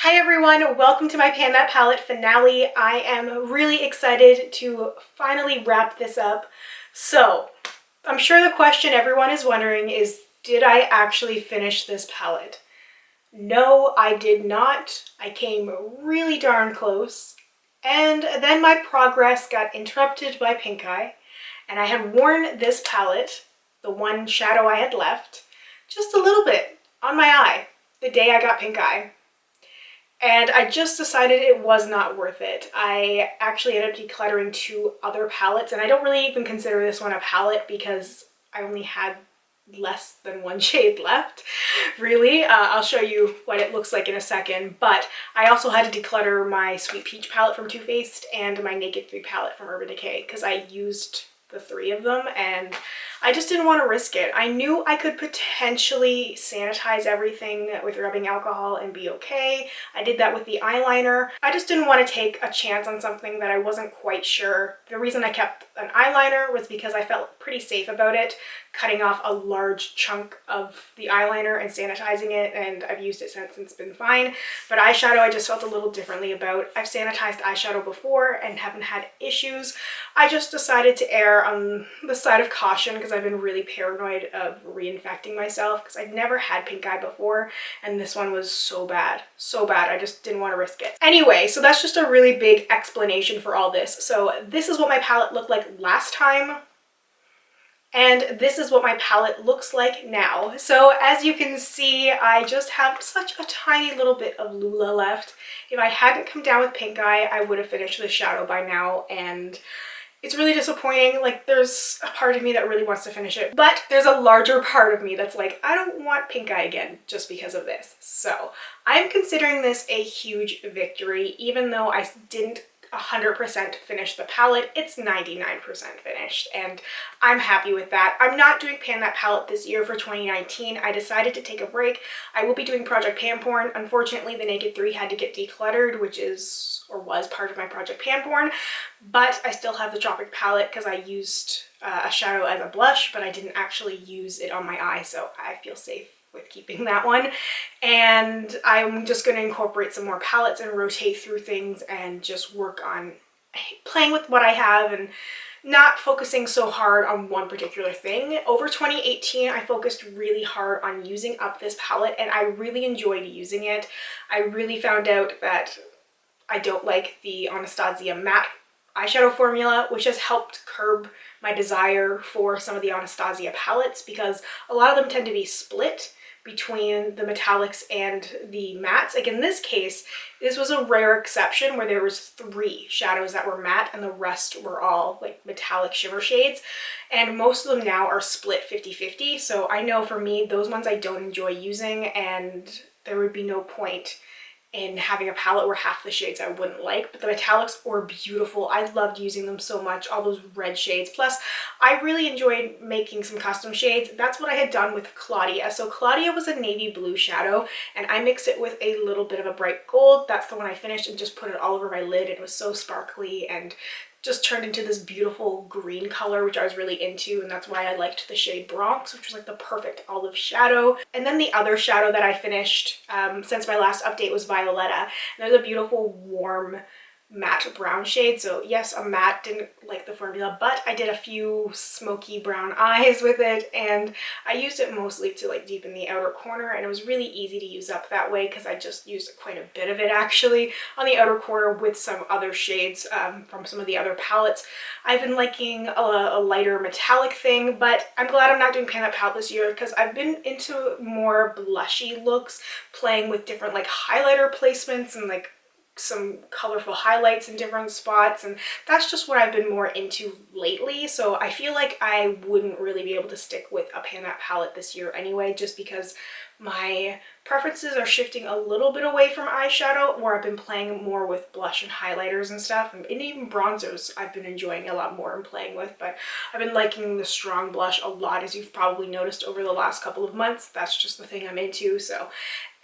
Hi everyone, welcome to my Pan That Palette finale. I am really excited to finally wrap this up. So, I'm sure the question everyone is wondering is, did I actually finish this palette? No, I did not. I came really darn close. And then my progress got interrupted by pink eye, and I had worn this palette, the one shadow I had left, just a little bit on my eye the day I got pink eye. And I just decided it was not worth it. I actually ended up decluttering two other palettes, and I don't really even consider this one a palette because I only had less than one shade left, really. I'll show you what it looks like in a second, but I also had to declutter my Sweet Peach palette from Too Faced and my Naked 3 palette from Urban Decay because I used the three of them and I just didn't want to risk it. I knew I could potentially sanitize everything with rubbing alcohol and be okay. I did that with the eyeliner. I just didn't want to take a chance on something that I wasn't quite sure. The reason I kept an eyeliner was because I felt pretty safe about it, cutting off a large chunk of the eyeliner and sanitizing it, and I've used it since and it's been fine. But eyeshadow I just felt a little differently about. I've sanitized eyeshadow before and haven't had issues. I just decided to err on the side of caution because I've been really paranoid of reinfecting myself because I'd never had pink eye before, and this one was so bad. So bad, I just didn't want to risk it. Anyway, so that's just a really big explanation for all this. So this is what my palette looked like last time, and this is what my palette looks like now. So as you can see, I just have such a tiny little bit of Lula left. If I hadn't come down with pink eye, I would have finished the shadow by now, and it's really disappointing. Like, there's a part of me that really wants to finish it, but there's a larger part of me that's like, I don't want pink eye again just because of this. So I'm considering this a huge victory. Even though I didn't 100% finish the palette, it's 99% finished, and I'm happy with that. I'm not doing Pan That Palette this year for 2019. I decided to take a break. I will be doing Project Pan Porn. Unfortunately, the Naked 3 had to get decluttered, which is, or was, part of my Project Pan Porn, but I still have the Tropic palette because I used a shadow as a blush, but I didn't actually use it on my eye, so I feel safe with keeping that one. And I'm just going to incorporate some more palettes and rotate through things and just work on playing with what I have and not focusing so hard on one particular thing. Over 2018, I focused really hard on using up this palette, and I really enjoyed using it. I really found out that I don't like the Anastasia matte eyeshadow formula, which has helped curb my desire for some of the Anastasia palettes because a lot of them tend to be split between the metallics and the mattes. Like in this case, this was a rare exception where there was 3 shadows that were matte and the rest were all like metallic shimmer shades, and most of them now are split 50-50. So I know for me, those ones I don't enjoy using, and there would be no point in having a palette where half the shades I wouldn't like. But the metallics were beautiful. I loved using them so much, all those red shades. Plus, I really enjoyed making some custom shades. That's what I had done with Claudia. So Claudia was a navy blue shadow, and I mixed it with a little bit of a bright gold. That's the one I finished and just put it all over my lid. It was so sparkly and just turned into this beautiful green color, which I was really into, and that's why I liked the shade Bronx, which was like the perfect olive shadow. And then the other shadow that I finished since my last update was Violetta. And there's a beautiful warm matte brown shade. So yes, a matte, didn't like the formula, but I did a few smoky brown eyes with it, and I used it mostly to like deepen the outer corner, and it was really easy to use up that way because I just used quite a bit of it actually on the outer corner with some other shades from some of the other palettes. I've been liking a lighter metallic thing, but I'm glad I'm not doing Pan That Palette this year because I've been into more blushy looks, playing with different like highlighter placements and like some colorful highlights in different spots, and that's just what I've been more into lately. So I feel like I wouldn't really be able to stick with a Pan That palette this year anyway, just because my preferences are shifting a little bit away from eyeshadow, where I've been playing more with blush and highlighters and stuff, and even bronzers I've been enjoying a lot more and playing with. But I've been liking the strong blush a lot, as you've probably noticed over the last couple of months. That's just the thing I'm into. So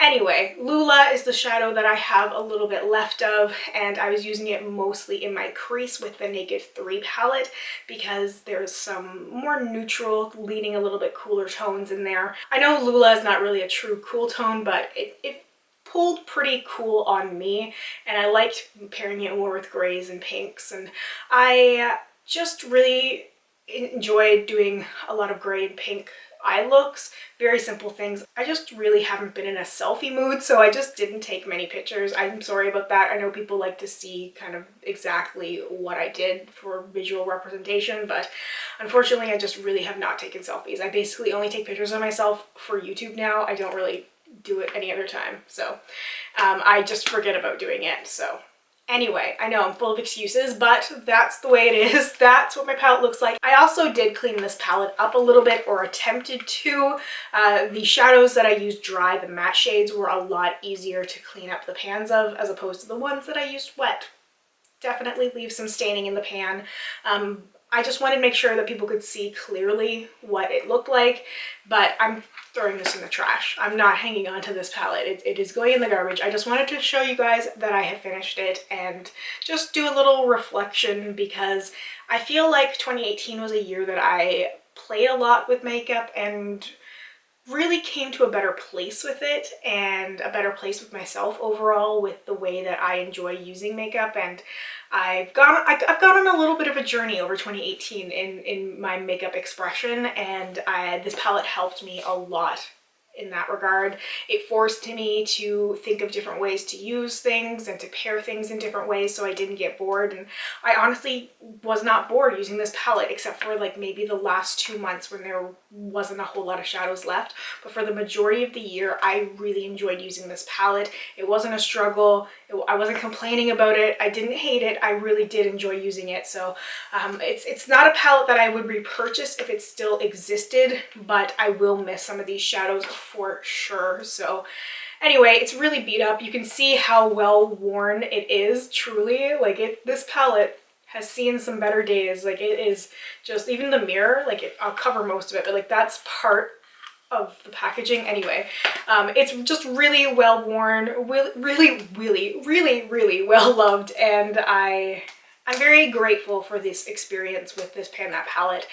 anyway, Lula is the shadow that I have a little bit left of, and I was using it mostly in my crease with the Naked 3 palette because there's some more neutral, leaning a little bit cooler tones in there. I know Lula is not really a true cool tone, but it pulled pretty cool on me, and I liked pairing it more with grays and pinks, and I just really enjoyed doing a lot of gray and pink eye looks, very simple things. I just really haven't been in a selfie mood, so I just didn't take many pictures. I'm sorry about that. I know people like to see kind of exactly what I did for visual representation, but unfortunately I just really have not taken selfies. I basically only take pictures of myself for YouTube now. I don't really do it any other time, so I just forget about doing it. So anyway, I know I'm full of excuses, but that's the way it is. That's what my palette looks like. I also did clean this palette up a little bit, or attempted to. The shadows that I used dry, the matte shades, were a lot easier to clean up the pans of as opposed to the ones that I used wet. Definitely leave some staining in the pan. I just wanted to make sure that people could see clearly what it looked like, but I'm throwing this in the trash. I'm not hanging on to this palette. It is going in the garbage. I just wanted to show you guys that I have finished it and just do a little reflection, because I feel like 2018 was a year that I played a lot with makeup and really came to a better place with it, and a better place with myself overall with the way that I enjoy using makeup. And I've gone on a little bit of a journey over 2018 in my makeup expression, and this palette helped me a lot in that regard. It forced me to think of different ways to use things and to pair things in different ways so I didn't get bored. And I honestly was not bored using this palette, except for like maybe the last 2 months when there wasn't a whole lot of shadows left. But for the majority of the year, I really enjoyed using this palette. It wasn't a struggle. I wasn't complaining about it. I didn't hate it. I really did enjoy using it. So it's not a palette that I would repurchase if it still existed, but I will miss some of these shadows for sure. So anyway, it's really beat up. You can see how well worn it is, truly. Like this palette has seen some better days. Like it is just, even the mirror, like I'll cover most of it, but like that's part of the packaging anyway. It's just really well worn, really well loved, and I'm very grateful for this experience with this Pan That palette,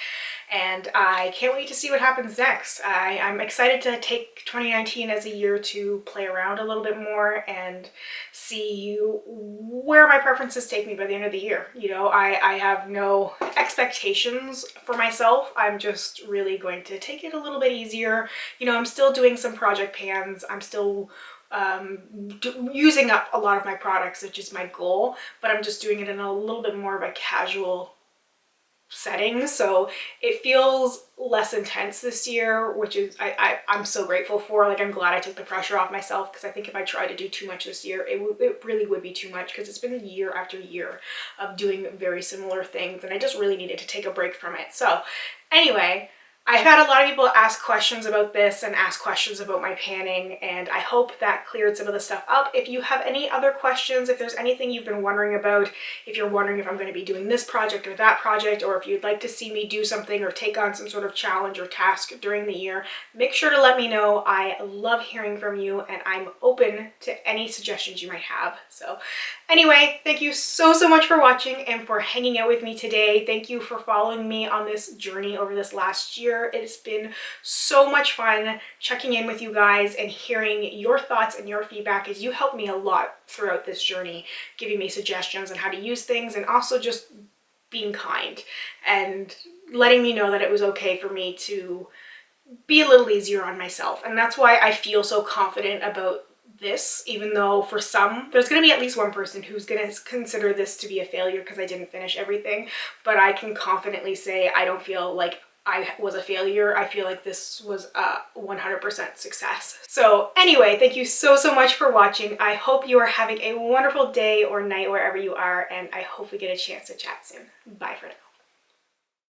and I can't wait to see what happens next. I'm excited to take 2019 as a year to play around a little bit more and see where my preferences take me by the end of the year. You know, I have no expectations for myself. I'm just really going to take it a little bit easier. You know, I'm still doing some project pans. I'm still using up a lot of my products, which is my goal, but I'm just doing it in a little bit more of a casual setting, so it feels less intense this year, which is I'm so grateful for. Like, I'm glad I took the pressure off myself, because I think if I tried to do too much this year, it really would be too much, because it's been year after year of doing very similar things, and I just really needed to take a break from it. So anyway, I've had a lot of people ask questions about this and ask questions about my panning, and I hope that cleared some of the stuff up. If you have any other questions, if there's anything you've been wondering about, if you're wondering if I'm going to be doing this project or that project, or if you'd like to see me do something or take on some sort of challenge or task during the year, make sure to let me know. I love hearing from you, and I'm open to any suggestions you might have. So anyway, thank you so much for watching and for hanging out with me today. Thank you for following me on this journey over this last year. It's been so much fun checking in with you guys and hearing your thoughts and your feedback, as you helped me a lot throughout this journey, giving me suggestions on how to use things, and also just being kind and letting me know that it was okay for me to be a little easier on myself. And that's why I feel so confident about this, even though for some, there's going to be at least one person who's going to consider this to be a failure because I didn't finish everything. But I can confidently say I don't feel like I was a failure. I feel like this was a 100% success. So anyway, thank you so much for watching. I hope you are having a wonderful day or night wherever you are, and I hope we get a chance to chat soon. Bye for now.